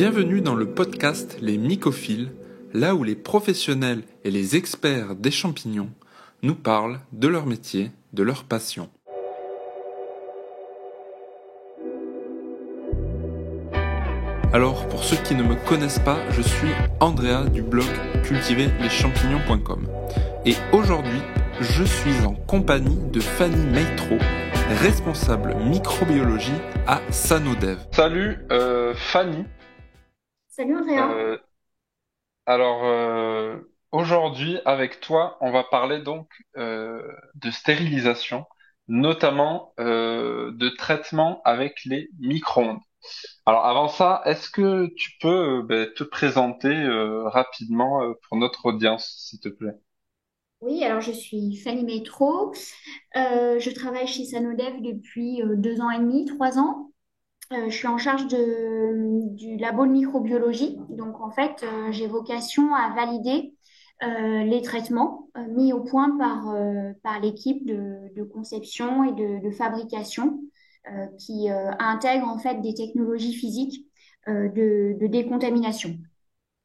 Bienvenue dans le podcast Les Mycophiles, là où les professionnels et les experts des champignons nous parlent de leur métier, de leur passion. Alors, pour ceux qui ne me connaissent pas, je suis Andrea du blog cultiverleschampignons.com. Et aujourd'hui, je suis en compagnie de Fanny Meitro, responsable microbiologie à Sanodev. Salut Fanny. Salut Andrea. Alors, aujourd'hui, avec toi, on va parler donc de stérilisation, notamment de traitement avec les micro-ondes. Alors, avant ça, est-ce que tu peux te présenter rapidement pour notre audience, s'il te plaît? Oui, alors je suis Fanny Métro. Je travaille chez Sanodev depuis 2 ans et demi, 3 ans. Je suis en charge du labo de microbiologie. Donc en fait, j'ai vocation à valider les traitements mis au point par l'équipe de conception et de fabrication qui intègre en fait des technologies physiques de décontamination.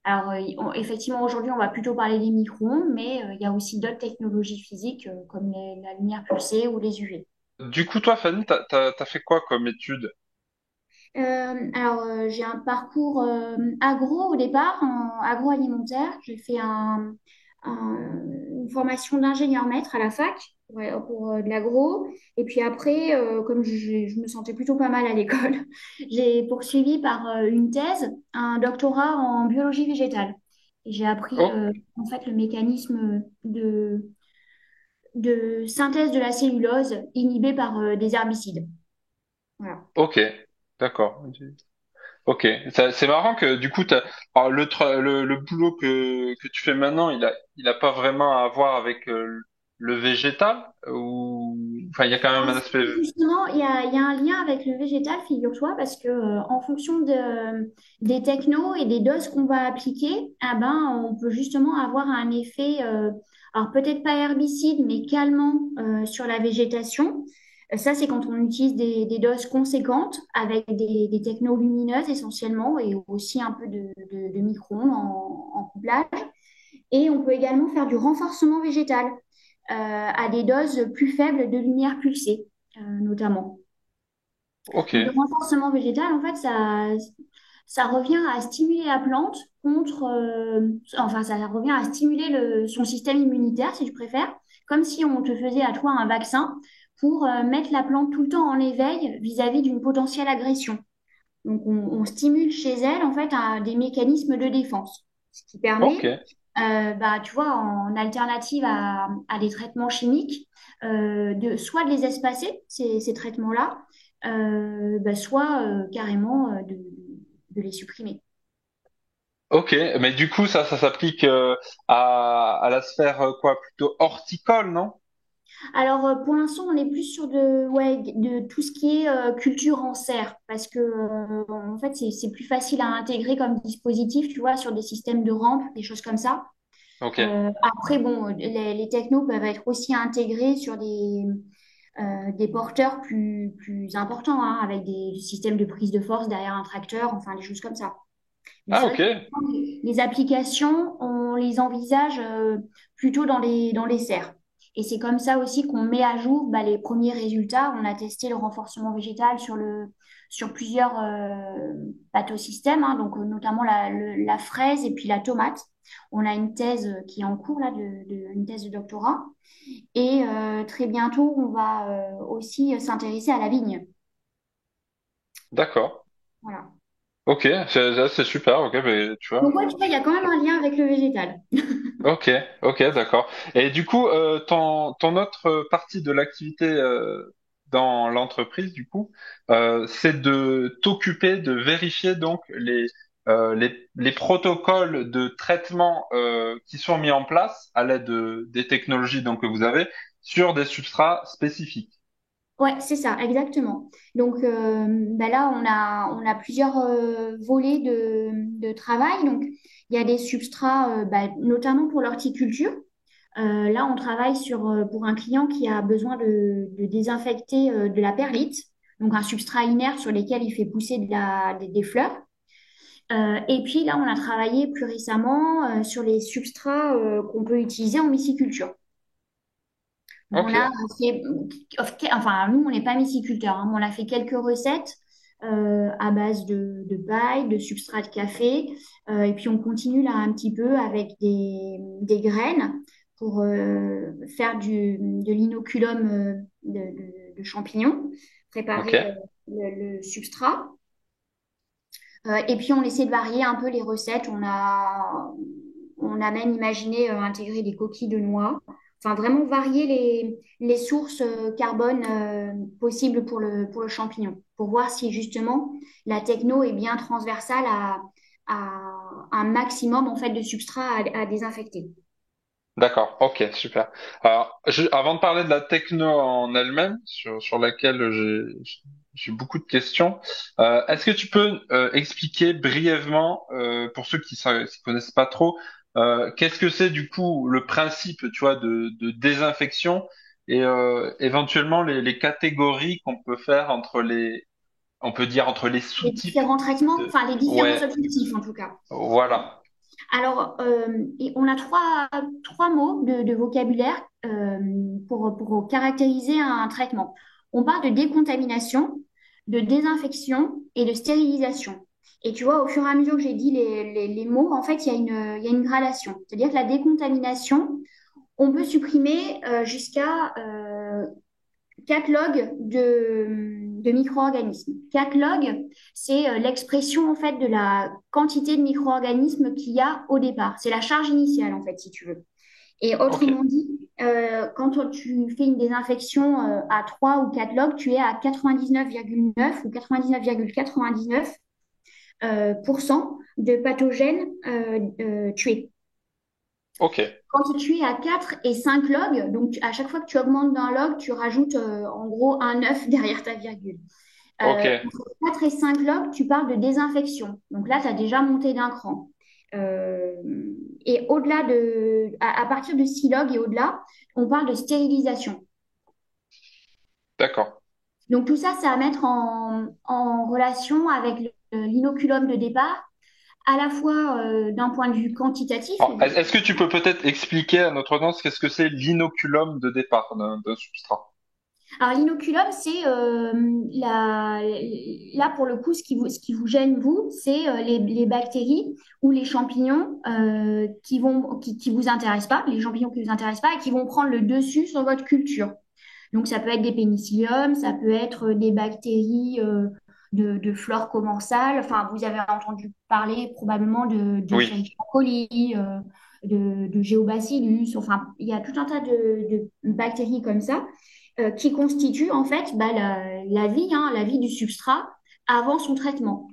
Alors, effectivement, aujourd'hui, on va plutôt parler des micro-ondes, mais il y a aussi d'autres technologies physiques comme la lumière pulsée ou les UV. Du coup, toi, Fanny, t'as fait quoi comme étude? J'ai un parcours agro au départ, en agroalimentaire. J'ai fait une formation d'ingénieur maître à la fac ouais, pour de l'agro. Et puis après, comme je me sentais plutôt pas mal à l'école, j'ai poursuivi par une thèse, un doctorat en biologie végétale. Et j'ai appris Oh, en fait le mécanisme de synthèse de la cellulose inhibée par des herbicides. Voilà. ok, d'accord. Ok, c'est marrant que du coup, alors, le boulot que tu fais maintenant, il a pas vraiment à voir avec le végétal ou enfin, il y a quand même Alors, un aspect. justement, il y a un lien avec le végétal, figure-toi, parce que en fonction des technos et des doses qu'on va appliquer, ah ben, on peut justement avoir un effet, alors peut-être pas herbicide, mais calmant sur la végétation. Ça, c'est quand on utilise des doses conséquentes avec des technos lumineuses essentiellement et aussi un peu de micro-ondes en couplage. Et on peut également faire du renforcement végétal à des doses plus faibles de lumière pulsée, notamment. Ok, Donc, le renforcement végétal, en fait, ça revient à stimuler la plante enfin, ça revient à stimuler son système immunitaire, si tu préfères, comme si on te faisait à toi un vaccin pour mettre la plante tout le temps en éveil vis-à-vis d'une potentielle agression. Donc, on stimule chez elle, en fait, des mécanismes de défense, ce qui permet, ok, tu vois, en alternative à des traitements chimiques, soit de les espacer, ces traitements-là, soit carrément de les supprimer. ok. Mais du coup, ça s'applique à la sphère quoi, plutôt horticole, non? Alors, pour l'instant, on est plus sur de tout ce qui est culture en serre, parce que, en fait, c'est plus facile à intégrer comme dispositif, tu vois, sur des systèmes de rampe, des choses comme ça. Ok. Après, bon, les technos peuvent être aussi intégrés sur des porteurs plus importants, hein, avec des systèmes de prise de force derrière un tracteur, enfin des choses comme ça. Mais Ah, c'est vrai ok, que les applications, on les envisage plutôt dans les serres. Et c'est comme ça aussi qu'on met à jour les premiers résultats. On a testé le renforcement végétal sur plusieurs pathosystèmes, hein, donc notamment la fraise et puis la tomate. On a une thèse qui est en cours, là, une thèse de doctorat. Et très bientôt, on va aussi s'intéresser à la vigne. d'accord. Voilà. Ok, c'est super. Ok, mais tu vois. Donc, ouais, tu vois, il y a quand même un lien avec le végétal. Ok, ok, d'accord. Et du coup, ton autre partie de l'activité dans l'entreprise, du coup, c'est de t'occuper de vérifier donc les protocoles de traitement qui sont mis en place à l'aide des technologies donc que vous avez sur des substrats spécifiques. Ouais, c'est ça, exactement. Donc là, on a plusieurs volets de travail. Donc, il y a des substrats, notamment pour l'horticulture. Là, on travaille pour un client qui a besoin de désinfecter de la perlite, donc un substrat inerte sur lequel il fait pousser des fleurs. Et puis là, on a travaillé plus récemment sur les substrats qu'on peut utiliser en myciculture. Donc on a Ok. fait, enfin nous on n'est pas myciculteurs, hein, mais on a fait quelques recettes à base de paille, de substrat de café, et puis on continue là un petit peu avec des graines pour faire de l'inoculum de champignons, Ok. préparer le substrat. Et puis on essaie de varier un peu les recettes. On a même imaginé intégrer des coquilles de noix. Enfin, vraiment varier les sources carbone possibles pour le champignon, pour voir si justement la techno est bien transversale à un maximum en fait de substrats à désinfecter. D'accord. Ok. Super. Alors, avant de parler de la techno en elle-même, sur laquelle j'ai beaucoup de questions, est-ce que tu peux expliquer brièvement, pour ceux qui ne connaissent pas trop, qu'est-ce que c'est du coup le principe, tu vois, de désinfection et éventuellement les catégories qu'on peut faire on peut dire entre les Les sous-types différents traitements, de, enfin les différents ouais, objectifs en tout cas. voilà. Alors, et on a trois mots de vocabulaire pour caractériser un traitement. On parle de décontamination, de désinfection et de stérilisation. Et tu vois, au fur et à mesure que j'ai dit les mots, en fait, il y a une gradation. C'est-à-dire que la décontamination, on peut supprimer jusqu'à 4 logs de micro-organismes. 4 logs, c'est l'expression en fait de la quantité de micro-organismes qu'il y a au départ. C'est la charge initiale en fait, si tu veux. Et Ok. autrement dit, tu fais une désinfection à 3 ou 4 logs, tu es à 99,9 ou 99,99 de pathogènes tués. Ok. Quand tu es à 4 et 5 logs, donc à chaque fois que tu augmentes d'un log, tu rajoutes en gros un 9 derrière ta virgule. Ok. Entre 4 et 5 logs, tu parles de désinfection. Donc là, tu as déjà monté d'un cran. Euh, et au-delà à partir de 6 logs et au-delà, on parle de stérilisation. D'accord. Donc tout ça, c'est à mettre en relation avec l'inoculum de départ, à la fois d'un point de vue quantitatif, Alors, est-ce que tu peux peut-être expliquer à notre audience qu'est-ce que c'est l'inoculum de départ d'un substrat? alors, l'inoculum, c'est là pour le coup, ce qui vous gêne, vous, c'est les bactéries ou les champignons qui vous intéressent pas, les champignons qui vous intéressent pas et qui vont prendre le dessus sur votre culture. Donc, ça peut être des pénicilliums, ça peut être des bactéries de flore commensale. Enfin, vous avez entendu parler probablement de Oui. Escherichia coli, de Géobacillus. Enfin, il y a tout un tas de bactéries comme ça qui constituent en fait bah, la vie du substrat avant son traitement.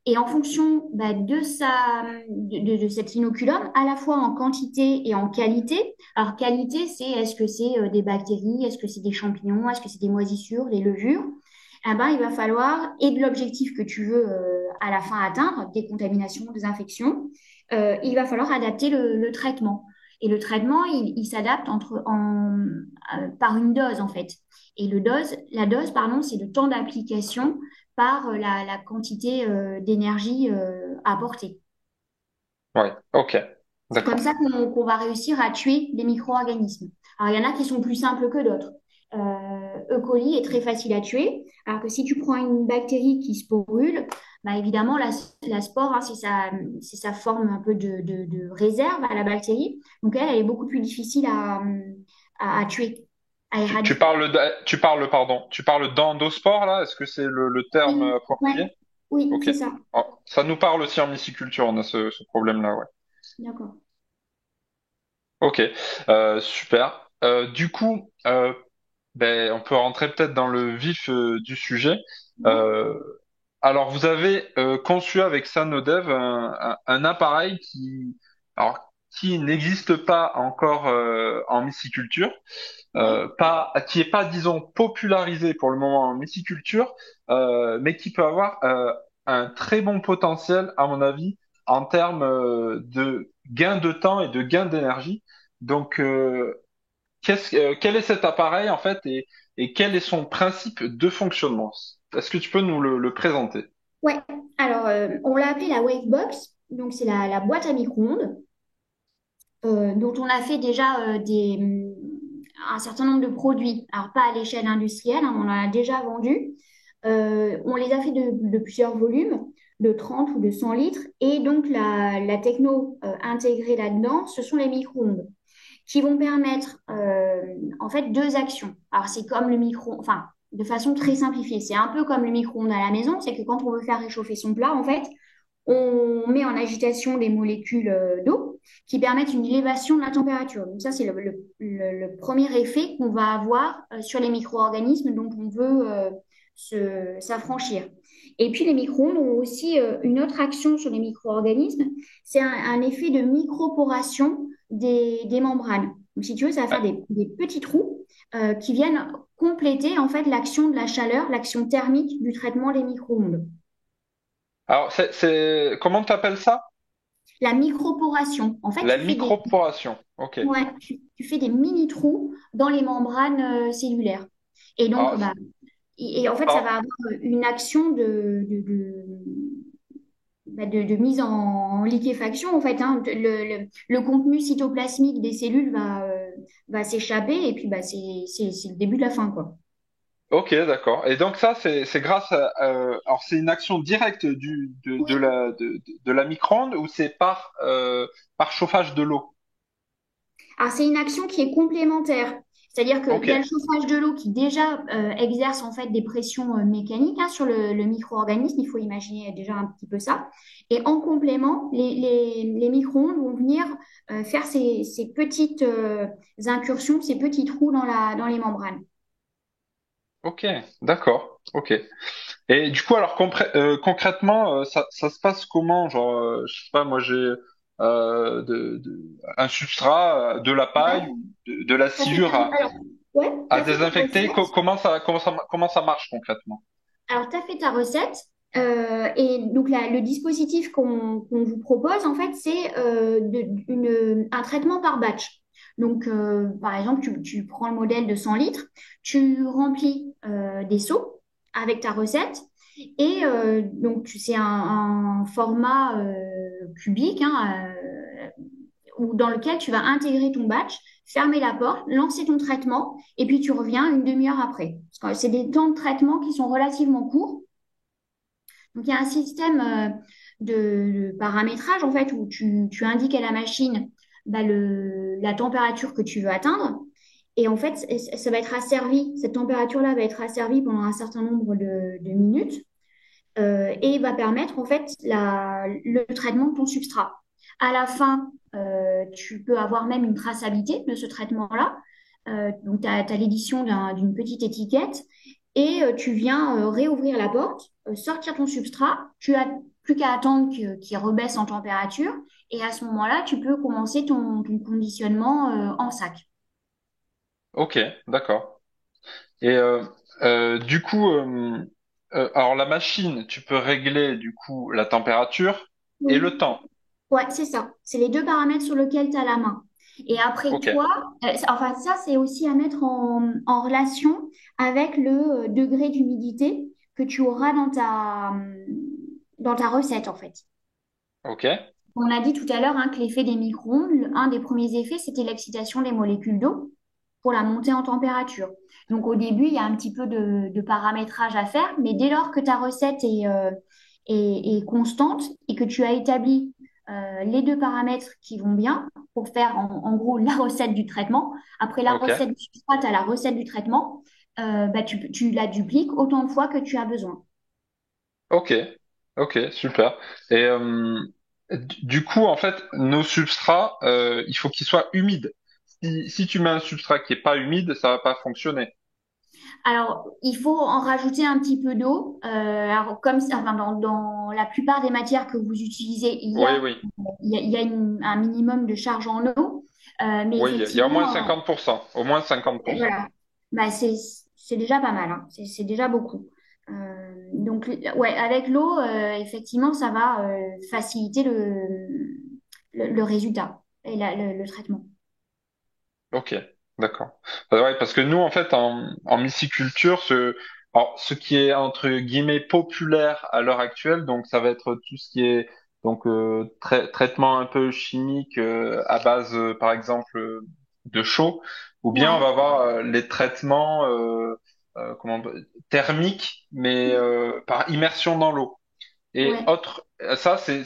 Et en fonction bah, de cet inoculum, à la fois en quantité et en qualité, alors, qualité, c'est est-ce que c'est des bactéries, est-ce que c'est des champignons, est-ce que c'est des moisissures, des levures? Eh ben, il va falloir, et de l'objectif que tu veux à la fin atteindre, décontamination, désinfection, il va falloir adapter le traitement. Et le traitement, il s'adapte par une dose, en fait. Et la dose, pardon, c'est le temps d'application par la quantité d'énergie apportée. Ouais. Ok. C'est comme D'accord. ça qu'on va réussir à tuer des micro-organismes. Alors, il y en a qui sont plus simples que d'autres. E. coli est très facile à tuer, alors que si tu prends une bactérie qui sporule, bah évidemment, la spore, hein, c'est sa forme un peu de réserve à la bactérie. Donc, elle est beaucoup plus difficile à tuer, à éradiquer. Tu parles d'endospore là? Est-ce que c'est le terme Oui, ouais, approprié? oui, Ok. c'est ça. Oh, ça nous parle aussi en myciculture, on a ce problème-là, ouais. D'accord. Ok. Super. Du coup, ben, on peut rentrer peut-être dans le vif du sujet. Ouais. Euh, alors, vous avez conçu avec Sanodev un appareil qui n'existe pas encore en myciculture, Ouais. qui est pas, disons, popularisé pour le moment en myciculture, mais qui peut avoir un très bon potentiel, à mon avis, en termes de gain de temps et de gain d'énergie. Donc, quel est cet appareil en fait et quel est son principe de fonctionnement? Est-ce que tu peux nous le présenter? Ouais, alors on l'a appelée la Wavebox, donc c'est la boîte à micro-ondes dont on a fait déjà un certain nombre de produits. Alors pas à l'échelle industrielle, hein, on en a déjà vendu. On les a fait de plusieurs volumes, de 30 ou de 100 litres. Et donc la techno intégrée là-dedans, ce sont les micro-ondes qui vont permettre en fait deux actions. Alors c'est comme le micro, enfin de façon très simplifiée, c'est un peu comme le micro-ondes à la maison, c'est que quand on veut faire réchauffer son plat, en fait, on met en agitation des molécules d'eau qui permettent une élévation de la température. Donc ça, c'est le premier effet qu'on va avoir sur les micro-organismes dont on veut s'affranchir. Et puis les micro-ondes ont aussi une autre action sur les micro-organismes, c'est un effet de microporation des membranes. Donc si tu veux, ça va faire Ouais. des petits trous qui viennent compléter en fait l'action de la chaleur, l'action thermique du traitement des micro-ondes. Alors, comment t'appelles ça? La microporation. En fait, La microporation. Ok. ouais, tu fais des mini-trous dans les membranes cellulaires. Et donc, Alors, bah, et en fait, ça va alors, avoir une action de mise en liquéfaction. En fait, hein. Le contenu cytoplasmique des cellules va s'échapper et puis bah, c'est le début de la fin, quoi. ok, d'accord. Et donc ça, c'est grâce à, alors c'est une action directe Oui. de la micro-onde ou c'est par chauffage de l'eau? Alors, c'est une action qui est complémentaire. C'est-à-dire qu'il Ok, y a le chauffage de l'eau qui déjà exerce en fait des pressions mécaniques hein, sur le micro-organisme. Il faut imaginer déjà un petit peu ça. Et en complément, les micro-ondes vont venir faire ces petites incursions, ces petits trous dans les membranes. ok, d'accord, ok. Et du coup, alors concrètement, ça se passe comment? Genre, je sais pas, moi j'ai un substrat, de la paille Ouais. ou de la sciure Alors, ouais, tu à as fait ta désinfecter. recette. Comment ça marche concrètement? Alors, tu as fait ta recette. Et donc, le dispositif qu'on vous propose, en fait, c'est un traitement par batch. Donc, par exemple, tu prends le modèle de 100 litres, tu remplis des seaux avec ta recette. Et donc, c'est un format cubique hein, dans lequel tu vas intégrer ton batch, fermer la porte, lancer ton traitement, et puis tu reviens une demi-heure après. Parce que c'est des temps de traitement qui sont relativement courts. Donc, il y a un système de paramétrage, en fait, où tu indiques à la machine bah, la température que tu veux atteindre. Et en fait, ça va être asservi, cette température-là va être asservie pendant un certain nombre de minutes et va permettre, en fait, le traitement de ton substrat. À la fin, tu peux avoir même une traçabilité de ce traitement-là. Donc, tu as l'édition d'une petite étiquette et tu viens réouvrir la porte, sortir ton substrat. Tu as plus qu'à attendre qu'il rebaisse en température et à ce moment-là, tu peux commencer ton conditionnement en sac. Ok, d'accord. Et du coup, alors la machine, tu peux régler du coup la température et le Oui. temps. Ouais, c'est ça. C'est les deux paramètres sur lesquels tu as la main. Et après Ok, toi, enfin ça, c'est aussi à mettre en relation avec le degré d'humidité que tu auras dans ta recette, en fait. ok, On a dit tout à l'heure hein, que l'effet des micro-ondes, un des premiers effets, c'était l'excitation des molécules d'eau pour la montée en température. Donc au début, il y a un petit peu de paramétrage à faire, mais dès lors que ta recette est constante et que tu as établi les deux paramètres qui vont bien pour faire en gros la recette du traitement, après la ok, recette du substrat, tu as la recette du traitement, bah, tu la dupliques autant de fois que tu as besoin. ok, ok, super. Et du coup, en fait, nos substrats, il faut qu'ils soient humides. Si tu mets un substrat qui est pas humide, ça va pas fonctionner. Alors, il faut en rajouter un petit peu d'eau. Alors, comme ça, enfin, dans la plupart des matières que vous utilisez, Oui, oui, il y a un minimum de charge en eau. Mais oui, il y a au moins effectivement, 50%, au moins 50%. voilà, bah, c'est déjà pas mal, hein. C'est déjà beaucoup. Donc, ouais, avec l'eau, effectivement, ça va faciliter le résultat et le traitement. Ok, d'accord. Ouais, parce que nous, en fait, en myciculture, Alors, ce qui est entre guillemets populaire à l'heure actuelle, donc ça va être tout ce qui est donc traitement un peu chimique à base, par exemple, de chaud, ou bien on Ouais, va avoir les traitements comment thermiques, mais par immersion dans l'eau. Et ouais, autre, ça c'est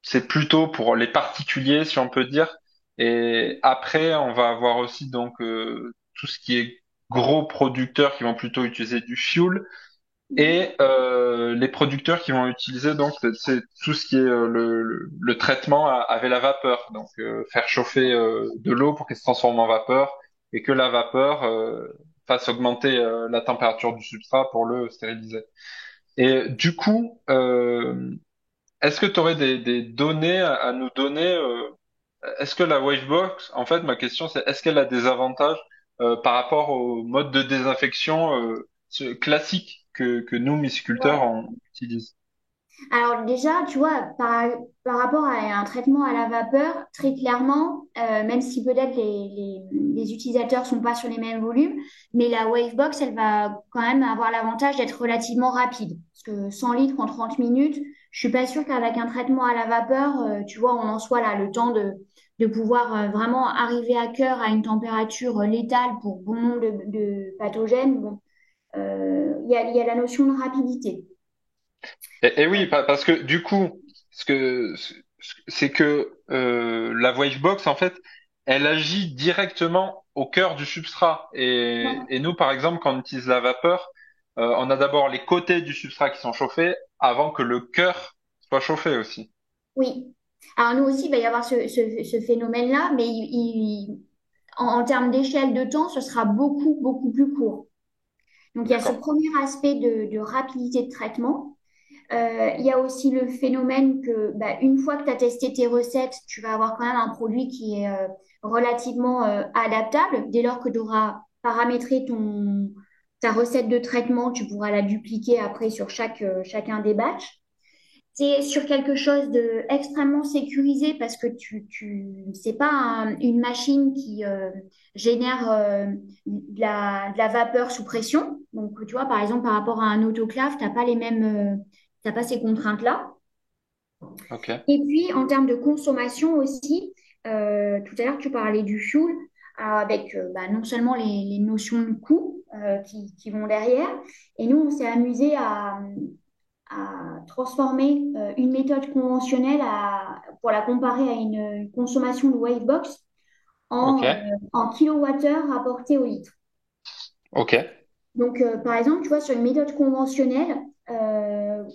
c'est plutôt pour les particuliers, si on peut dire. Et après, on va avoir aussi donc tout ce qui est gros producteurs qui vont plutôt utiliser du fuel et les producteurs qui vont utiliser donc c'est tout ce qui est le traitement avec la vapeur. Donc faire chauffer de l'eau pour qu'elle se transforme en vapeur et que la vapeur fasse augmenter la température du substrat pour le stériliser. Et du coup, est-ce que tu aurais des données à nous donner est-ce que la Wavebox, en fait, ma question c'est est-ce qu'elle a des avantages par rapport au mode de désinfection classique que nous, myciculteurs, ouais. on utilise? Alors déjà, tu vois, par rapport à un traitement à la vapeur, très clairement, même si peut-être les utilisateurs sont pas sur les mêmes volumes, mais la Wavebox, elle va quand même avoir l'avantage d'être relativement rapide. Parce que 100 litres en 30 minutes, je suis pas sûre qu'avec un traitement à la vapeur, tu vois, on en soit là, le temps de pouvoir vraiment arriver à cœur à une température létale pour bon nombre de pathogènes. Bon, il y a la notion de rapidité. Et oui, parce que du coup, c'est que la Wavebox, en fait, elle agit directement au cœur du substrat. Et nous, par exemple, quand on utilise la vapeur, on a d'abord les côtés du substrat qui sont chauffés avant que le cœur soit chauffé aussi. Oui. Alors nous aussi, il va y avoir ce phénomène-là, mais en termes d'échelle de temps, ce sera beaucoup, beaucoup plus court. Donc il y a ce D'accord. premier aspect de rapidité de traitement. Il y a aussi le phénomène que bah, une fois que tu as testé tes recettes, tu vas avoir quand même un produit qui est relativement adaptable. Dès lors que tu auras paramétré ta recette de traitement, tu pourras la dupliquer après sur chacun des batchs. C'est sur quelque chose de extrêmement sécurisé parce que c'est pas une machine qui génère de la vapeur sous pression. Donc, tu vois, par exemple, par rapport à un autoclave, t'as pas ces contraintes-là. Ok. Et puis, en termes de consommation aussi, tout à l'heure, tu parlais du fuel avec bah, non seulement les notions de coût qui vont derrière. Et nous, on s'est amusé à transformer une méthode conventionnelle pour la comparer à une consommation de Wavebox Ok. en kilowattheure rapporté au litre. Ok. Donc, par exemple, tu vois, sur une méthode conventionnelle,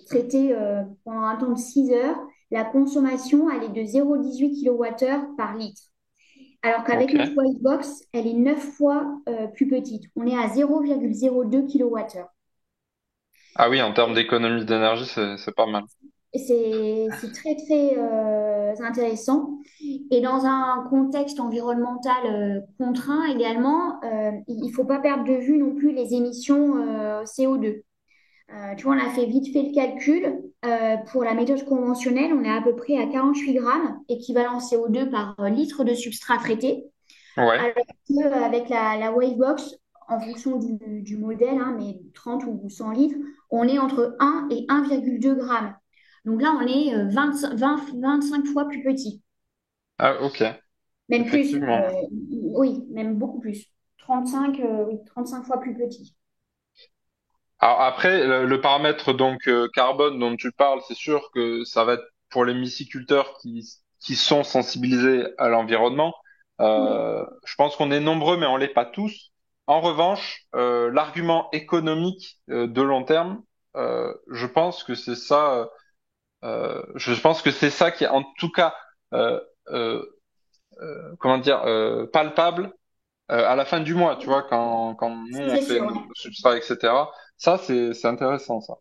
traitée pendant un temps de 6 heures, la consommation, elle est de 0,18 kWh par litre. Alors qu'avec Ok. notre Wavebox, elle est 9 fois plus petite. On est à 0,02 kWh. Ah oui, en termes d'économie d'énergie, c'est pas mal. C'est très, très intéressant. Et dans un contexte environnemental contraint également, il ne faut pas perdre de vue non plus les émissions CO2. Tu vois, on a fait vite fait le calcul. Pour la méthode conventionnelle, on est à peu près à 48 grammes équivalent CO2 par litre de substrat traité. Ouais. Alors qu'avec la Wavebox, en fonction du modèle, hein, mais 30 ou 100 litres, on est entre 1 et 1,2 grammes. Donc là, on est 25 fois plus petit. Ah ok. Même plus, Effectivement. oui, même beaucoup plus. 35, oui, 35 fois plus petit. Alors après, le paramètre donc carbone dont tu parles, c'est sûr que ça va être pour les myciculteurs qui sont sensibilisés à l'environnement. Oui, Je pense qu'on est nombreux, mais on l'est pas tous. En revanche, l'argument économique de long terme, je pense que c'est ça. Je pense que c'est ça qui est en tout cas, euh, euh, comment dire, palpable à la fin du mois. Tu vois, quand nous ça on c'est fait sûr, nos ouais. substrats, etc. Ça, c'est intéressant, ça.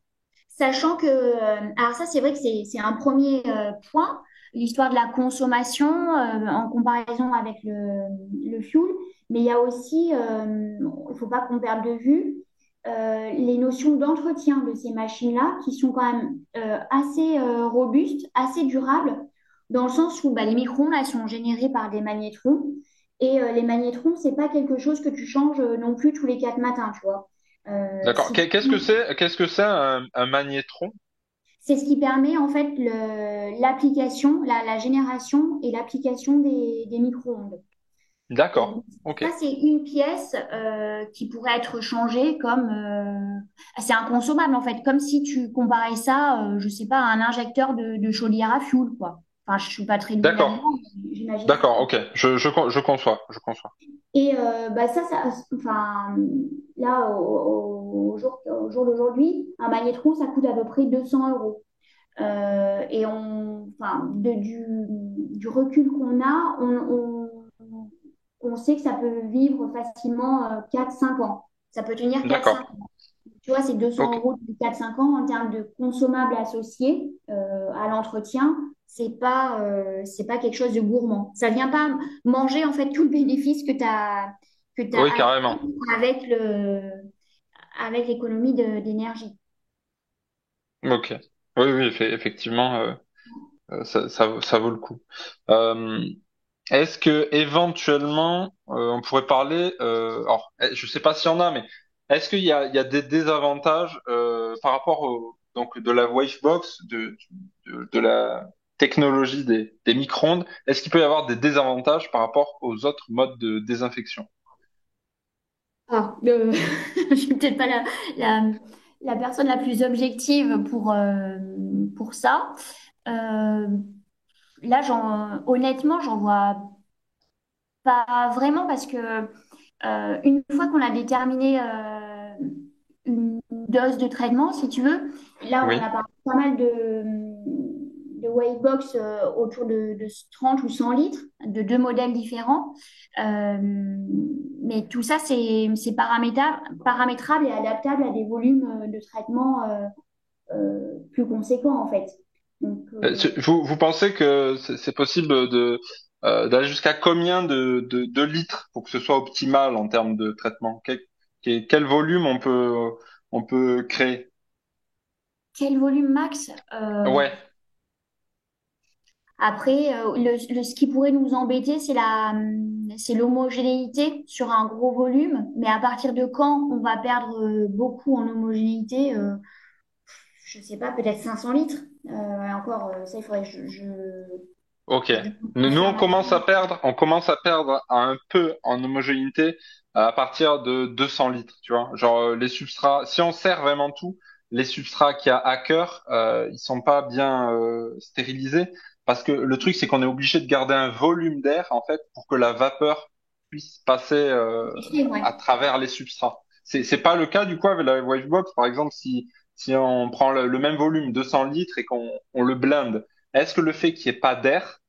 Sachant que, alors ça c'est vrai que c'est un premier point, l'histoire de la consommation en comparaison avec le fuel, mais il y a aussi, il ne faut pas qu'on perde de vue, les notions d'entretien de ces machines-là qui sont quand même assez robustes, assez durables, dans le sens où bah, les microns, là, sont générés par des magnétrons, et les magnétrons, c'est pas quelque chose que tu changes non plus tous les 4 matins, tu vois. D'accord. Qu'est-ce que c'est un magnétron? C'est ce qui permet en fait l'application, la génération et l'application des micro-ondes. Et D'accord. donc, Ok. ça, c'est une pièce qui pourrait être changée comme... c'est inconsommable, en fait, comme si tu comparais ça, je sais pas, à un injecteur de chaudière à fioul, quoi. Enfin, je suis pas très douée là-dedans, D'accord. mais j'imagine ça D'accord. comme Ok. ça. Je conçois. Je conçois. Et bah, enfin, là, au jour d'aujourd'hui, un magnétron, ça coûte à peu près 200 euros. Et enfin, du recul qu'on a, on sait que ça peut vivre facilement 4-5 ans. Ça peut tenir 4-5 D'accord. ans. Tu vois, c'est 200 Ok. euros depuis 4-5 ans en termes de consommables associés à l'entretien. C'est pas quelque chose de gourmand. Ça vient pas manger en fait tout le bénéfice que tu Oui, acquis carrément. avec avec l'économie d'énergie. Ok. Oui, oui, effectivement, ça vaut le coup. Euh, Est-ce que éventuellement, on pourrait parler, alors, je sais pas s'il y en a, mais est-ce il y a des désavantages par rapport donc de la Wavebox, de la technologie des micro-ondes, est-ce qu'il peut y avoir des désavantages par rapport aux autres modes de désinfection? Ah, je suis peut-être pas la, la personne la plus objective pour ça. Euh, Là, honnêtement, j'en vois pas vraiment parce que une fois qu'on a déterminé une dose de traitement, si tu veux, là, on Oui, a pas mal de Wavebox autour de 30 ou 100 litres, de deux modèles différents. Euh, mais tout ça, c'est paramétrable et adaptable à des volumes de traitement plus conséquents, en fait. Donc, Vous pensez que c'est possible d'aller jusqu'à combien de litres pour que ce soit optimal en termes de traitement? Quel volume on peut créer? quel volume max? Ouais, Après, ce qui pourrait nous embêter, c'est l'homogénéité sur un gros volume. Mais à partir de quand on va perdre beaucoup en homogénéité, je ne sais pas, peut-être 500 litres. Et encore, ça, il faudrait que ok. je demande Nous, confirmation. on commence à perdre un peu en homogénéité à partir de 200 litres, tu vois. Genre les substrats, si on sert vraiment tout, les substrats qu'il y a à cœur, ils sont pas bien stérilisés parce que le truc c'est qu'on est obligé de garder un volume d'air en fait pour que la vapeur puisse passer Ouais. à travers les substrats. C'est pas le cas du coup avec la Wavebox par exemple si on prend le même volume 200 litres et qu'on on le blinde, est-ce que le fait qu'il n'y ait pas d'air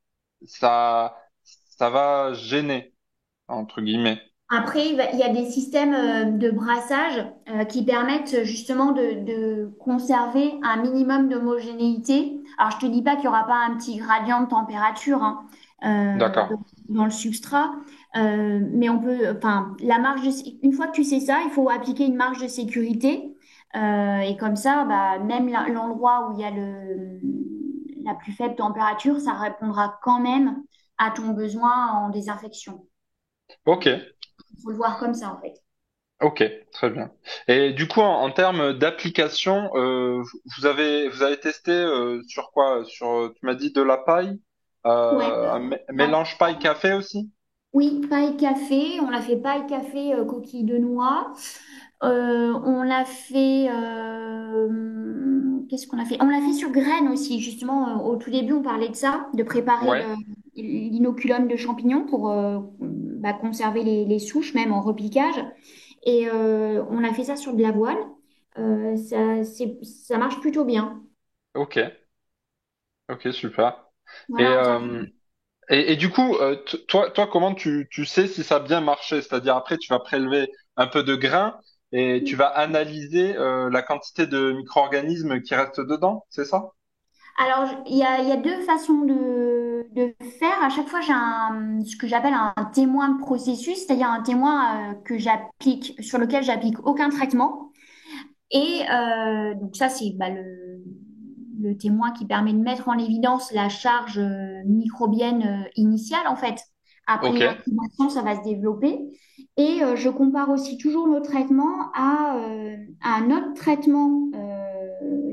ça, ça va gêner, entre guillemets. Après, il y a des systèmes de brassage qui permettent justement de conserver un minimum d'homogénéité. Alors, je te dis pas qu'il y aura pas un petit gradient de température hein, D'accord. dans le substrat, mais on peut, enfin, une fois que tu sais ça, il faut appliquer une marge de sécurité. Et comme ça, bah, même l'endroit où il y a la plus faible température, ça répondra quand même à ton besoin en désinfection. Ok, Il faut le voir comme ça, en fait. ok, très bien. Et du coup, en termes d'application, vous avez testé sur quoi? Tu m'as dit de la paille, Ouais. Ouais. mélange paille café aussi? Oui, paille café. On a fait paille café coquille de noix. On a fait. Qu'est-ce qu'on a fait? On l'a fait sur graines aussi. Justement, au tout début, on parlait de ça, de préparer Ouais. l'inoculum de champignons pour bah, conserver les souches, même en repiquage. Et on a fait ça sur de l'avoine. Ça marche plutôt bien. Ok, ok, super. Et, Voilà, en termes. et du coup, toi, comment tu sais si ça a bien marché? C'est-à-dire après, tu vas prélever un peu de grains et tu vas analyser la quantité de micro-organismes qui restent dedans, c'est ça? Alors, il y a deux façons de faire. À chaque fois, ce que j'appelle un témoin de processus, c'est-à-dire un témoin sur lequel j'applique aucun traitement. Et donc ça, c'est bah, le témoin qui permet de mettre en évidence la charge microbienne initiale, en fait. Après Ok, l'incubation, ça va se développer. Et je compare aussi toujours nos traitements à un autre traitement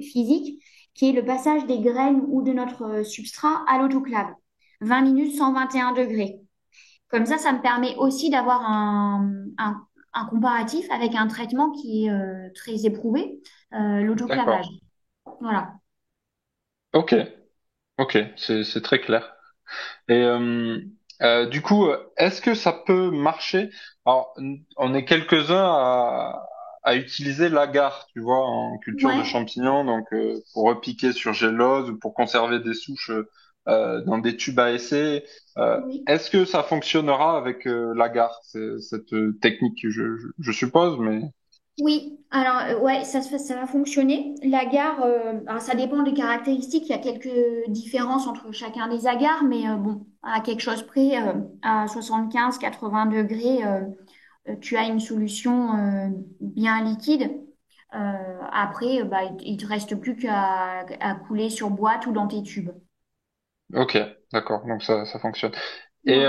physique qui est le passage des graines ou de notre substrat à l'autoclave. 20 minutes, 121 degrés. Comme ça me permet aussi d'avoir un comparatif avec un traitement qui est très éprouvé, d'accord. l'autoclavage. Voilà. Ok, ok, c'est très clair. Et du coup, est-ce que ça peut marcher? Alors, on est quelques-uns à utiliser l'agar, tu vois, en culture de Ouais, champignons, donc pour repiquer sur gélose ou pour conserver des souches dans des tubes à essai. oui. Est-ce que ça fonctionnera avec l'agar, cette technique, je suppose, mais Oui, alors ouais, ça va fonctionner. L'agar, alors ça dépend des caractéristiques. Il y a quelques différences entre chacun des agars, mais bon, à quelque chose près, à 75-80 degrés, tu as une solution bien liquide. Après, bah, il te reste plus à couler sur boîte ou dans tes tubes. ok, d'accord, donc ça fonctionne. Et, Ouais.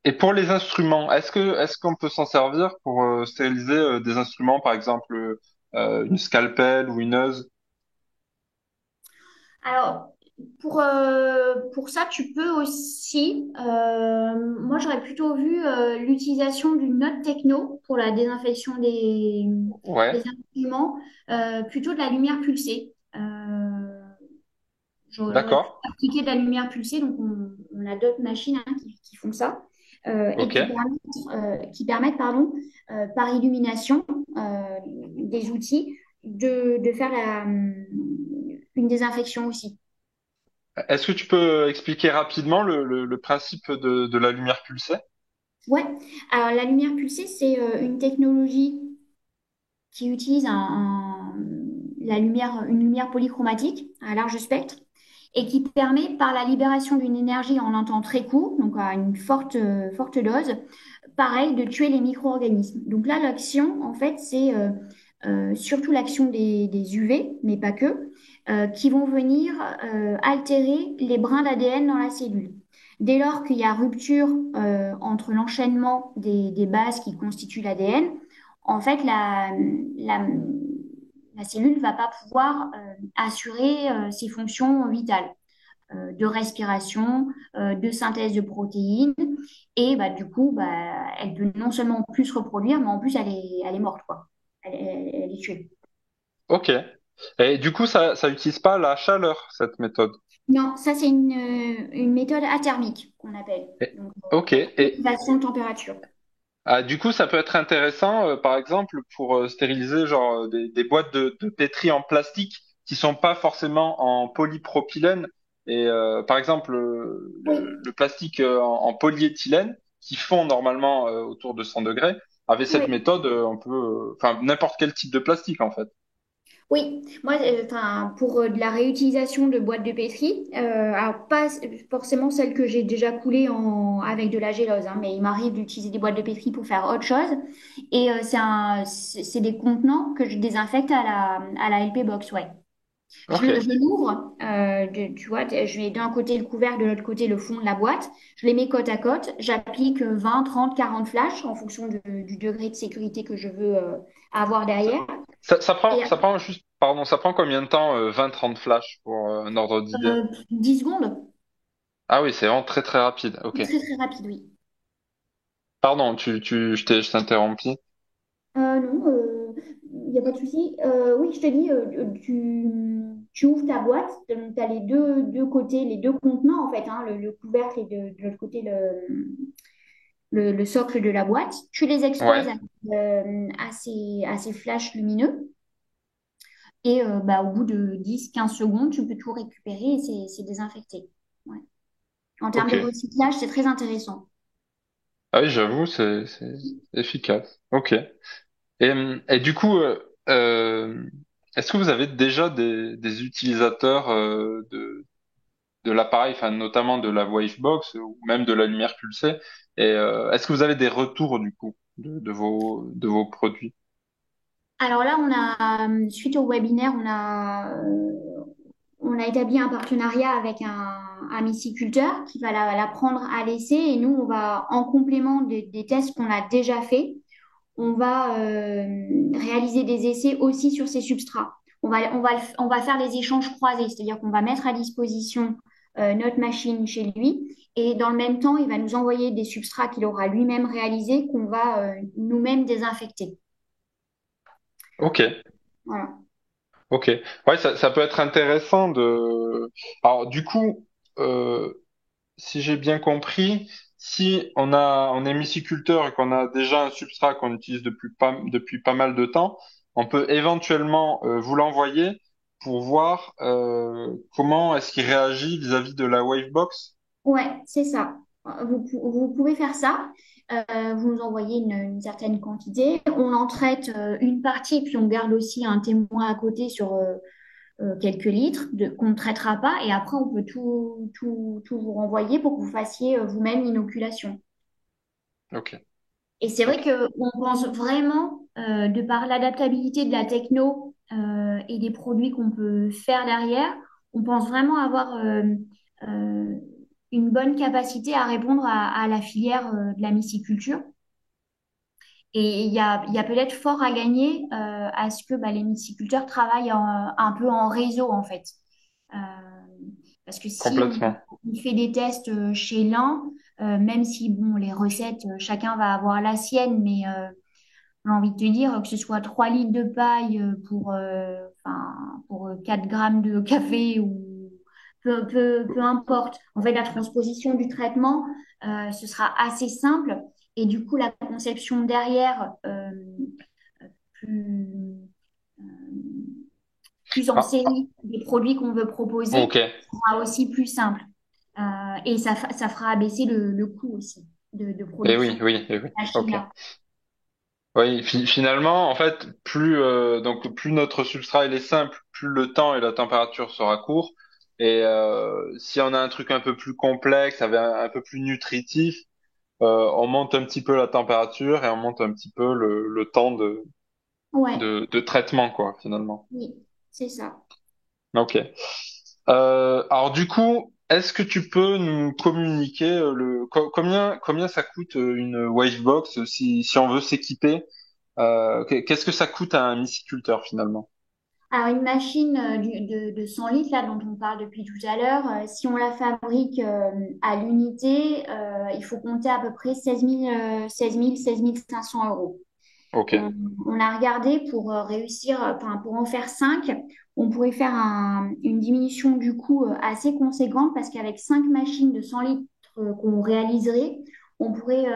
et pour les instruments, est-ce qu'on peut s'en servir pour stériliser des instruments, par exemple une scalpel ou une ose? Alors, pour ça, tu peux aussi. Moi, j'aurais plutôt vu l'utilisation d'une note techno pour la désinfection des Ouais, instruments, plutôt de la lumière pulsée. J'aurais pu d'accord, appliquer de la lumière pulsée, donc on a d'autres machines hein, qui font ça et ok, qui permettent pardon, par illumination des outils de faire une désinfection aussi. Est-ce que tu peux expliquer rapidement le principe de la lumière pulsée? Ouais, alors la lumière pulsée, c'est une technologie qui utilise une lumière polychromatique à large spectre et qui permet, par la libération d'une énergie en un temps très court, donc à une forte dose, pareil, de tuer les micro-organismes. Donc là, l'action, en fait, c'est surtout l'action des UV, mais pas que, qui vont venir altérer les brins d'ADN dans la cellule. Dès lors qu'il y a rupture entre l'enchaînement des bases qui constituent l'ADN, en fait, la, la cellule ne va pas pouvoir assurer ses fonctions vitales de respiration, de synthèse de protéines. Et bah, du coup, bah, elle peut non seulement plus se reproduire, mais en plus, elle est morte, quoi. Elle est tuée. Ok. Et du coup, ça utilise pas la chaleur, cette méthode. Non, ça, c'est une méthode athermique qu'on appelle. Donc, Ok. activation de température. Ah, du coup, ça peut être intéressant, par exemple, pour stériliser genre des boîtes de pétri en plastique qui sont pas forcément en polypropylène et par exemple Oui, le plastique en polyéthylène qui fond normalement autour de 100 degrés. Avec cette oui. méthode, on peut, enfin n'importe quel type de plastique en fait. Oui, moi, enfin, pour de la réutilisation de boîtes de pétri, alors pas forcément celles que j'ai déjà coulées avec de la gélose, hein, mais il m'arrive d'utiliser des boîtes de pétri pour faire autre chose. Et c'est des contenants que je désinfecte à la LP Box, ouais. Ok, Je l'ouvre, tu vois, je mets d'un côté le couvercle, de l'autre côté le fond de la boîte. Je les mets côte à côte. J'applique 20, 30, 40 flashs en fonction du degré de sécurité que je veux avoir ça, derrière. Et ça prend juste, pardon, ça prend combien de temps 20-30 flashs pour un ordre d'idée? 10 secondes. Ah oui, c'est vraiment très très rapide. Ok. Très très rapide, oui. Pardon, je t'ai interrompu. Non, il n'y a pas de souci. Oui, je te dis, tu ouvres ta boîte, tu as les deux côtés, les deux contenants en fait, hein, le couvercle et de l'autre côté le socle de la boîte. Tu les exposes Ouais. à ces flashs lumineux et bah, au bout de 10-15 secondes, tu peux tout récupérer et c'est désinfecté. Ouais. En termes Ok. de recyclage, c'est très intéressant. Ah oui, j'avoue, c'est efficace. Ok. Et du coup, est-ce que vous avez déjà des utilisateurs de l'appareil, enfin notamment de la Wavebox ou même de la lumière pulsée? Et est-ce que vous avez des retours du coup de vos produits? Alors là, suite au webinaire, on a établi un partenariat avec un myciculteur qui va la prendre à l'essai et nous, on va, en complément des tests qu'on a déjà fait, on va réaliser des essais aussi sur ces substrats. On va faire les échanges croisés, c'est-à-dire qu'on va mettre à disposition notre machine chez lui et dans le même temps, il va nous envoyer des substrats qu'il aura lui-même réalisés qu'on va nous-mêmes désinfecter. Ok, Voilà. ok. Ouais, ça peut être intéressant de. Alors, du coup, euh, si j'ai bien compris, si on est myciculteur et qu'on a déjà un substrat qu'on utilise depuis pas mal de temps, on peut éventuellement vous l'envoyer pour voir comment est-ce qu'il réagit vis-à-vis de la Wavebox. Ouais, c'est ça. Vous pouvez faire ça. Vous nous envoyez une certaine quantité. On en traite une partie, puis on garde aussi un témoin à côté sur quelques litres qu'on ne traitera pas. Et après, on peut tout vous renvoyer pour que vous fassiez vous-même l'inoculation. Ok, Et c'est vrai ok. qu'on pense vraiment, de par l'adaptabilité de la techno et des produits qu'on peut faire derrière, on pense vraiment avoir euh, une bonne capacité à répondre à la filière de la myciculture. Et il y a peut-être fort à gagner à ce que bah, les myciculteurs travaillent un peu en réseau, en fait. Euh, Parce que si Complètement. on fait des tests chez l'un, même si bon, les recettes, chacun va avoir la sienne, mais j'ai envie de te dire que ce soit 3 litres de paille pour 4 grammes de café ou peu importe. En fait, la transposition du traitement, ce sera assez simple et du coup, la conception derrière, plus, euh, plus en Ah, ah, série des produits qu'on veut proposer, ok. sera aussi plus simple. Et ça fera abaisser le coût aussi de Et production oui, de oui, et oui. la machine Ok. là. Oui, finalement, en fait, plus notre substrat il est simple, plus le temps et la température sera court. Et si on a un truc un peu plus complexe, avec un peu plus nutritif, on monte un petit peu la température et on monte un petit peu le temps Ouais, de traitement, quoi, finalement. oui, c'est ça. Ok. Alors du coup, est-ce que tu peux nous communiquer combien ça coûte une Wavebox si on veut s'équiper? Qu'est-ce que ça coûte à un myciculteur finalement? Alors, une machine de 100 litres, là, dont on parle depuis tout à l'heure, si on la fabrique à l'unité, il faut compter à peu près 16 500 euros. Ok, On, on a regardé pour réussir, enfin, pour en faire 5, on pourrait faire une diminution du coût assez conséquente parce qu'avec 5 machines de 100 litres qu'on réaliserait, on pourrait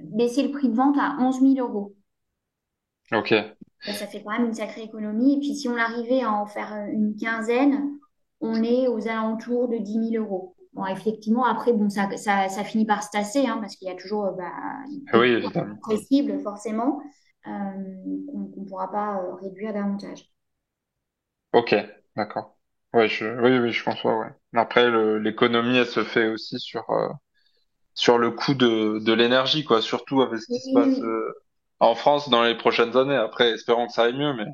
baisser le prix de vente à 11 000 euros. ok. Ça fait quand même une sacrée économie. Et puis si on arrivait à en faire une quinzaine, on est aux alentours de 10 000 euros. Bon, effectivement, après, bon, ça finit par se tasser, hein, parce qu'il y a toujours des Oui, coûts évidemment. incompressibles, forcément, qu'on ne pourra pas réduire davantage. Ok, d'accord. Ouais, oui, je conçois, ouais. Après, l'économie, elle se fait aussi sur le coût de l'énergie, quoi. Surtout avec ce Oui, qui se passe oui, en France dans les prochaines années. Après, espérons que ça aille mieux, mais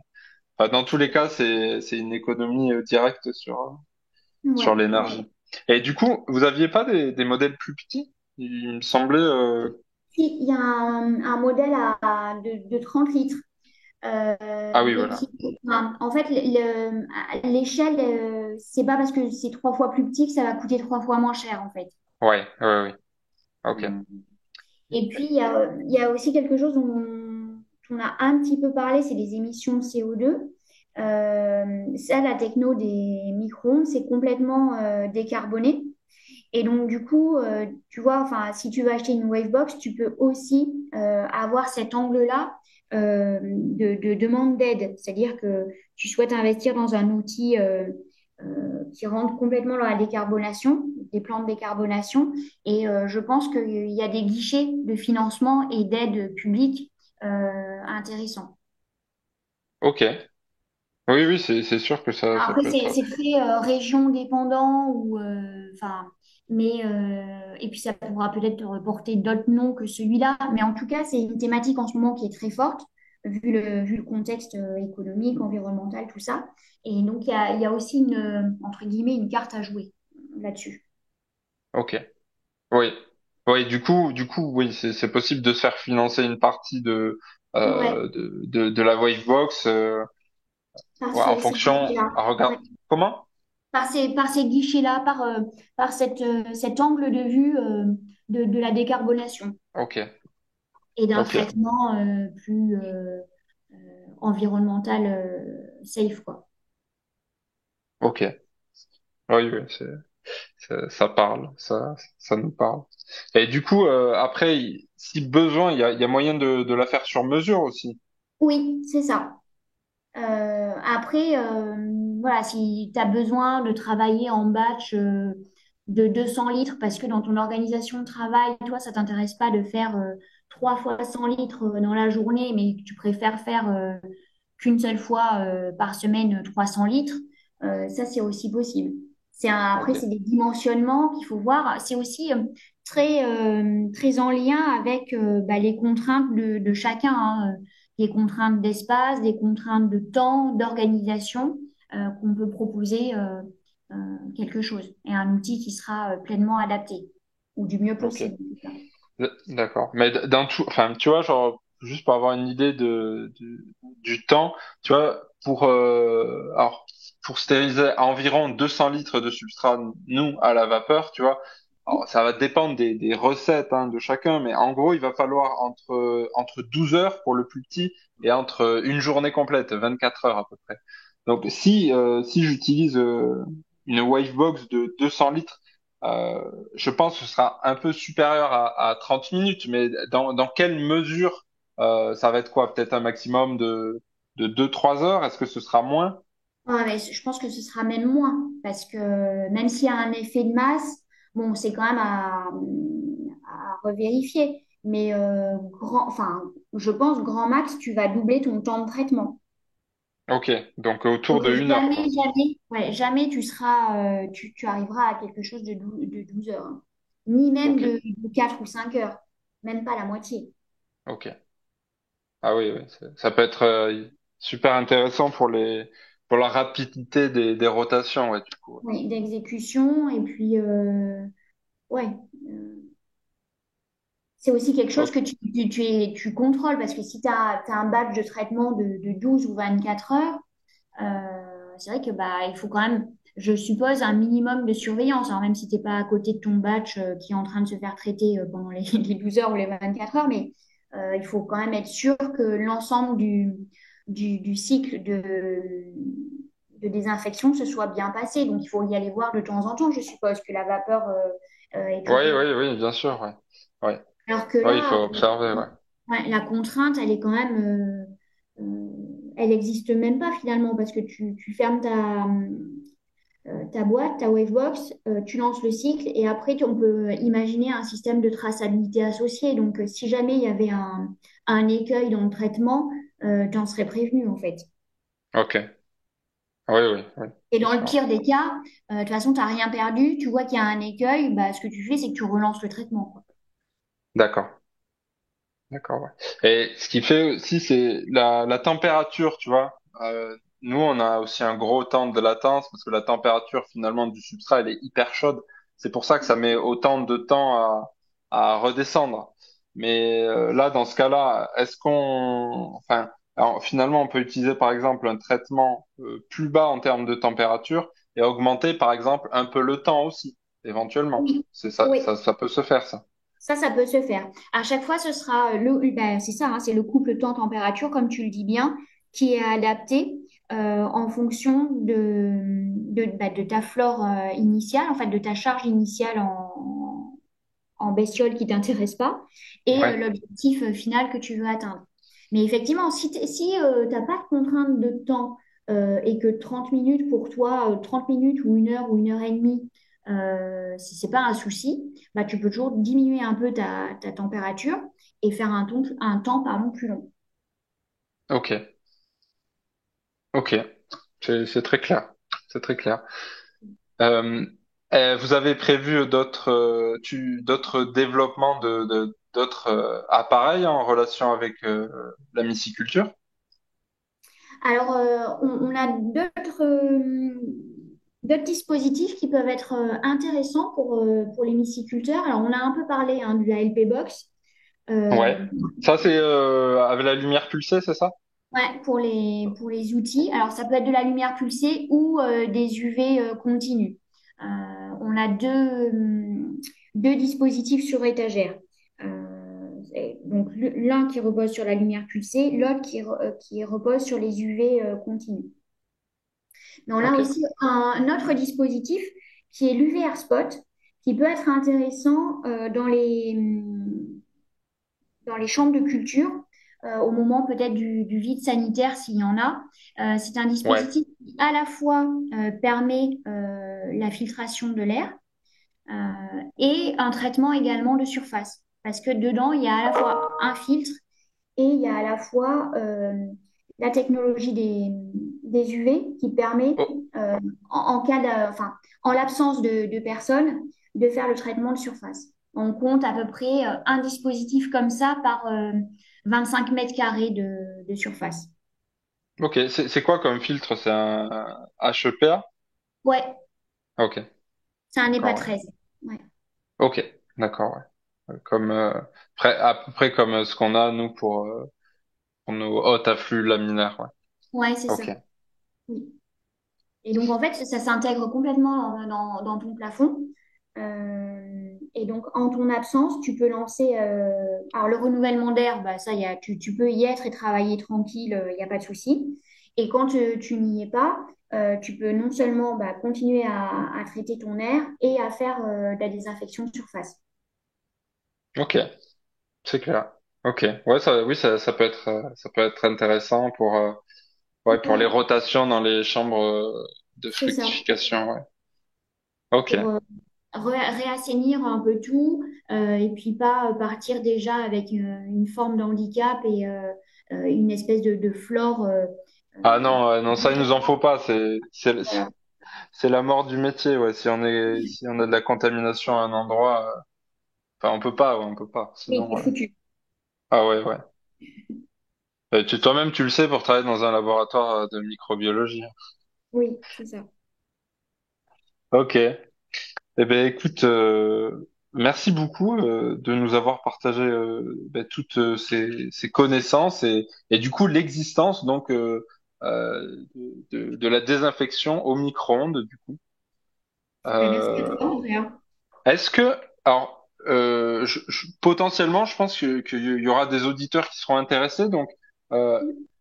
dans tous les cas, c'est une économie directe oui. sur Ouais. l'énergie. Et du coup, vous aviez pas des modèles plus petits? Il me semblait. Si, il y a un modèle de 30 litres. Ah oui, Mais voilà. enfin, en fait, l'échelle, c'est pas parce que c'est 3 fois plus petit que ça va coûter 3 fois moins cher, en fait. Ouais, ouais, ouais. Ok. Euh, Et puis, il y a aussi quelque chose dont on a un petit peu parlé, c'est les émissions de CO2. Ça, la techno des micro-ondes, c'est complètement décarboné. Et donc, du coup, tu vois, enfin, si tu veux acheter une Wavebox, tu peux aussi avoir cet angle-là de demande d'aide. C'est-à-dire que tu souhaites investir dans un outil qui rentre complètement dans la décarbonation, des plans de décarbonation. Et je pense qu'il y a des guichets de financement et d'aide publique intéressants. Ok. Oui, oui, c'est sûr que ça Après, peut être. c'est très région dépendant ou enfin, mais et puis ça pourra peut-être reporter d'autres noms que celui-là. Mais en tout cas, c'est une thématique en ce moment qui est très forte vu le contexte économique, environnemental, tout ça. Et donc il y a aussi une entre guillemets une carte à jouer. là-dessus. Ok. Oui. Oui, oui, c'est possible de se faire financer une partie Ouais, de la Wavebox, par ouais, en ces fonction, guichets-là. Ouais. regarde, comment? Par ces guichets-là, par cet angle de vue de la décarbonation Ok, et d'un ok, traitement plus environnemental safe, quoi. ok. Oui, oui, ça parle, ça nous parle. Et du coup, après, si besoin, il y a moyen de la faire sur mesure aussi. Oui, c'est ça. Après, voilà, si tu as besoin de travailler en batch de 200 litres parce que dans ton organisation de travail, toi, ça t'intéresse pas de faire 3 fois 100 litres dans la journée, mais que tu préfères faire qu'une seule fois par semaine 300 litres, ça, c'est aussi possible. Après, Ok, c'est des dimensionnements qu'il faut voir. C'est aussi très en lien avec bah, les contraintes de chacun, hein, des contraintes d'espace, des contraintes de temps, d'organisation, qu'on peut proposer quelque chose et un outil qui sera pleinement adapté ou du mieux ok. possible, en tout cas. D'accord. Mais dans tout, enfin, tu vois, genre, juste pour avoir une idée du temps, tu vois, alors, pour stériliser environ 200 litres de substrat, nous, à la vapeur, tu vois, alors, ça va dépendre des recettes, hein, de chacun, mais en gros, il va falloir entre 12 heures pour le plus petit et entre une journée complète, 24 heures à peu près. Donc, si j'utilise, une Wavebox de 200 litres, euh, je pense que ce sera un peu supérieur à 30 minutes, mais dans quelle mesure ça va être quoi? Peut-être un maximum de 2-3 heures? Est-ce que ce sera moins? Ouais, mais je pense que ce sera même moins, parce que même s'il y a un effet de masse, bon, c'est quand même à revérifier. Mais enfin, je pense grand max, tu vas doubler ton temps de traitement. Ok, donc autour Donc de 1 heure, quoi. jamais tu arriveras à quelque chose de 12 heures, hein. Ni même Ok, de 4 ou 5 heures, même pas la moitié. ok. Ah oui, oui, ça peut être super intéressant pour la rapidité des rotations, ouais, du coup. Oui, d'exécution, et puis ouais. euh, C'est aussi quelque chose Ok, que tu contrôles parce que si tu as un badge de traitement de 12 ou 24 heures, c'est vrai que bah, il faut quand même, je suppose, un minimum de surveillance. Alors même si tu n'es pas à côté de ton badge qui est en train de se faire traiter pendant les 12 heures ou les 24 heures, mais il faut quand même être sûr que l'ensemble du cycle de désinfection se soit bien passé. Donc il faut y aller voir de temps en temps, je suppose, que la vapeur est oui, purifiée. oui, oui, bien sûr, ouais. Ouais. Alors que Ouais, il faut là, observer, ouais. ouais, la contrainte, elle est quand même, elle n'existe même pas finalement parce que tu fermes ta boîte, ta Wavebox, tu lances le cycle et après on peut imaginer un système de traçabilité associé. Donc si jamais il y avait un écueil dans le traitement, tu en serais prévenu en fait. Ok, oui, oui, oui, Et c'est dans le ça. pire des cas, de toute façon, tu n'as rien perdu, tu vois qu'il y a un écueil, bah, ce que tu fais, c'est que tu relances le traitement, quoi. D'accord. D'accord, ouais. Et ce qui fait aussi, c'est la température, tu vois. Nous, on a aussi un gros temps de latence parce que la température finalement du substrat, elle est hyper chaude. C'est pour ça que ça met autant de temps à redescendre. Mais là, dans ce cas-là, enfin, alors, finalement, on peut utiliser par exemple un traitement plus bas en termes de température et augmenter par exemple un peu le temps aussi, éventuellement. Oui, C'est ça, oui. ça peut se faire, ça. Ça peut se faire. À chaque fois, ce sera ben, c'est ça, hein, c'est le couple temps-température, comme tu le dis bien, qui est adapté en fonction bah, de ta flore initiale, en fait, de ta charge initiale en bestiole qui t'intéresse pas, et Ouais. l'objectif final que tu veux atteindre. Mais effectivement, si tu n'as pas de contrainte de temps et que 30 minutes pour toi, 30 minutes ou 1 heure et demie, si c'est pas un souci, bah, tu peux toujours diminuer un peu ta température et faire un temps pardon, plus long. Ok. Ok. C'est très clair. C'est très clair. Euh, vous avez prévu d'autres développements d'autres appareils en relation avec la myciculture? Alors, on a d'autres dispositifs qui peuvent être intéressants pour les myciculteurs. Alors, on a un peu parlé hein, du ALP Box. Ouais. Euh, Ça, c'est avec la lumière pulsée, c'est ça? ouais, pour les outils. Alors, ça peut être de la lumière pulsée ou des UV continus. On a deux dispositifs sur étagère. Donc, l'un qui repose sur la lumière pulsée, l'autre qui repose sur les UV continus. Mais on a Ok. aussi un autre dispositif qui est l'UV Spot, qui peut être intéressant dans les chambres de culture, au moment peut-être du vide sanitaire s'il y en a. C'est un Ouais. dispositif qui à la fois permet la filtration de l'air et un traitement également de surface. Parce que dedans, il y a à la fois un filtre et il y a à la fois la technologie des UV qui permet, Oh, en cas enfin, en l'absence de personnes, de faire le traitement de surface. On compte à peu près un dispositif comme ça par 25 mètres carrés de surface. ok. C'est quoi comme filtre? C'est un HEPA? Ouais, Ok. c'est un EPA D'accord, ouais. 13. Ouais, Ok. D'accord, ouais. Comme à peu près comme ce qu'on a nous pour nos hautes afflux laminaires, ouais. ouais, c'est ça. Ok. Oui. Et donc, en fait, ça s'intègre complètement dans ton plafond. Et donc, en ton absence, tu peux lancer. Alors, le renouvellement d'air, bah, ça, tu peux y être et travailler tranquille, il n'y a pas de souci. Et quand tu n'y es pas, tu peux non seulement bah, continuer à traiter ton air et à faire de la désinfection de surface. Ok. C'est clair. Ok. Ouais, oui, ça peut être intéressant ouais, pour les Ouais, rotations dans les chambres de c'est ça. fructification, ouais. Ok. Pour réassainir un peu tout et puis pas partir déjà avec une forme d'handicap et une espèce de flore. Ah non, non, ça, il nous en faut pas. Voilà. C'est la mort du métier, ouais. Si on a de la contamination à un endroit, enfin, on peut pas, ouais, on peut pas. Oui, Sinon, c'est foutu. ah ouais, ouais. Toi-même, tu le sais pour travailler dans un laboratoire de microbiologie. Oui, c'est ça. Ok. Eh ben, écoute, merci beaucoup de nous avoir partagé toutes ces connaissances et du coup l'existence donc de la désinfection au micro-ondes du coup. Ben, merci à Euh, toi, Andrea. Est-ce que alors potentiellement je pense qu'il y aura des auditeurs qui seront intéressés donc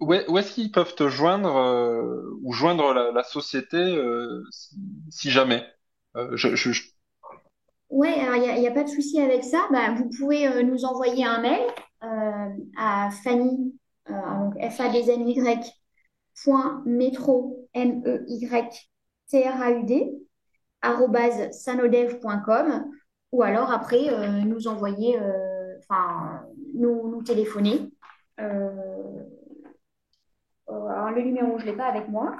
où est-ce qu'ils peuvent te joindre ou joindre la société si jamais je Ouais, alors il y a pas de souci avec ça. Bah, vous pouvez nous envoyer un mail à Fanny, donc FADZNY, point métro, MEYTRAUD, sanodev.com ou alors après nous envoyer, enfin nous téléphoner. Euh, alors le numéro, je ne l'ai pas avec moi.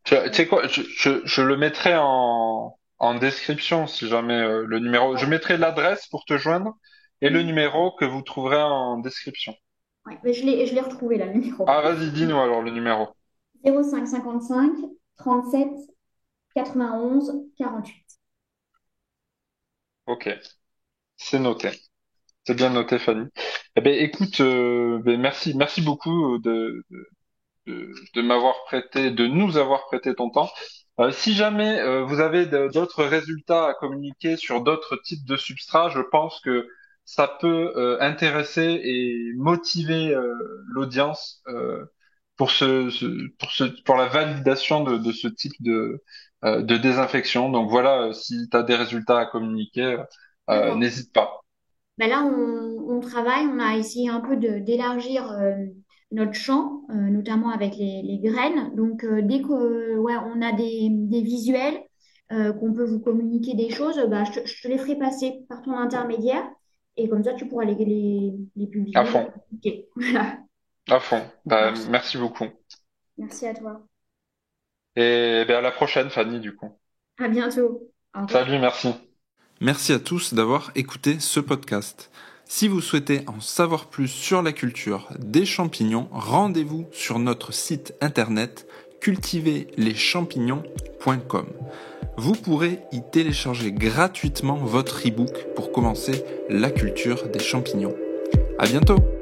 Tu sais quoi, je le mettrai en description si jamais le numéro. Je mettrai l'adresse pour te joindre et le Oui, numéro que vous trouverez en description. ouais, mais je l'ai retrouvé là, le numéro. Ah, vas-y, dis-nous alors le numéro. 05 55 37 91 48. Ok, c'est noté. C'est bien noté, Fanny. Eh ben, écoute, merci beaucoup de m'avoir prêté, de nous avoir prêté ton temps. Si jamais vous avez d'autres résultats à communiquer sur d'autres types de substrats, je pense que ça peut intéresser et motiver l'audience pour la validation de ce type de désinfection. Donc voilà, si tu as des résultats à communiquer, D'accord. n'hésite pas. Ben là, on travaille, on a essayé un peu d'élargir notre champ, notamment avec les graines. Donc, dès que ouais, on a des visuels, qu'on peut vous communiquer des choses, bah, je te les ferai passer par ton intermédiaire. Et comme ça, tu pourras les À publier, les fond, communiquer. Voilà. à fond. Ça Bah, marche. merci beaucoup. Merci à toi. Et ben, à la prochaine, Fanny, du coup. À bientôt. Au revoir. Salut, merci. Merci à tous d'avoir écouté ce podcast. Si vous souhaitez en savoir plus sur la culture des champignons, rendez-vous sur notre site internet cultiverleschampignons.com. Vous pourrez y télécharger gratuitement votre e-book pour commencer la culture des champignons. À bientôt!